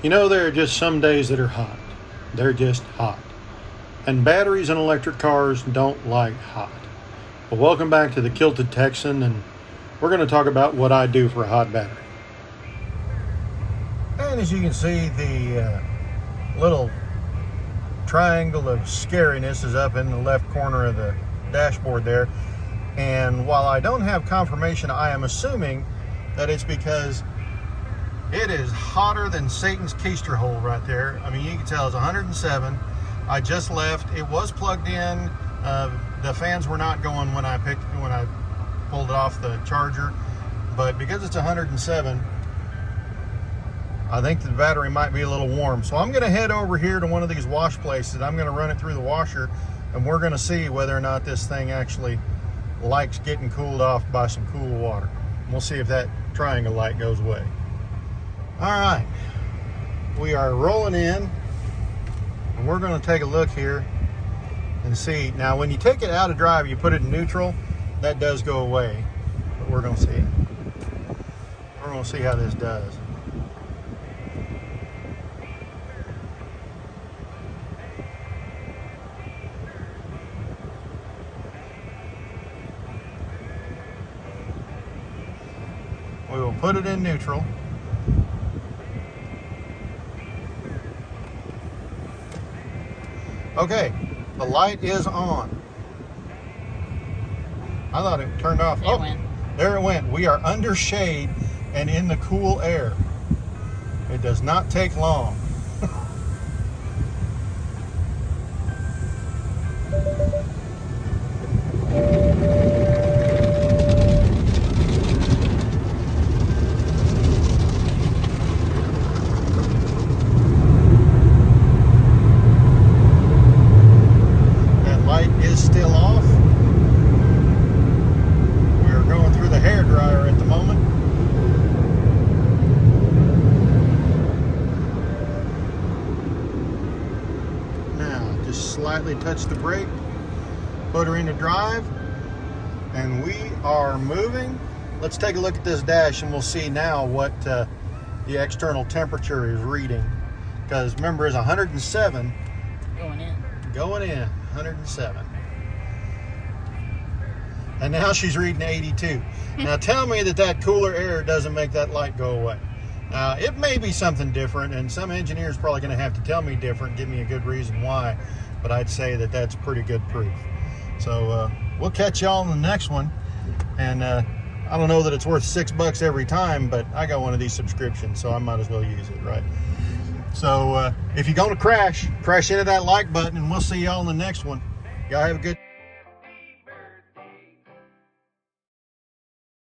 You know, there are just some days that are hot. They're just hot. And batteries in electric cars don't like hot. Well, welcome back to the Kilted Texan, and we're going to talk about what I do for a hot battery. And as you can see, the little triangle of scariness is up in the left corner of the dashboard there. And while I don't have confirmation, I am assuming that it's because it is hotter than Satan's keister hole right there. I mean, you can tell it's 107. I just left. It was plugged in. The fans were not going when I pulled it off the charger, but because it's 107, I think the battery might be a little warm. So I'm going to head over here to one of these wash places. I'm going to run it through the washer, and we're going to see whether or not this thing actually likes getting cooled off by some cool water. We'll see if that triangle light goes away. All right, we are rolling in, and we're going to take a look here and see. Now, when you take it out of drive, you put it in neutral, that does go away, but we're going to see. We're going to see how this does. We will put it in neutral. Okay, the light is on. I thought it turned off. It went. There it went. We are under shade and in the cool air. It does not take long. Is still off. We're going through the hairdryer at the moment. Now, just slightly touch the brake, put her into drive, and we are moving. Let's take a look at this dash, and we'll see now what the external temperature is reading. Because remember, it's 107. Going in, 107. And now she's reading 82. Now tell me that cooler air doesn't make that light go away. Now, it may be something different, and some engineer's probably going to have to tell me different, give me a good reason why, but I'd say that that's pretty good proof. So we'll catch y'all in the next one. And I don't know that it's worth $6 every time, but I got one of these subscriptions, so I might as well use it, right? So if you're going to crash into that like button, and we'll see y'all in the next one. Y'all have a good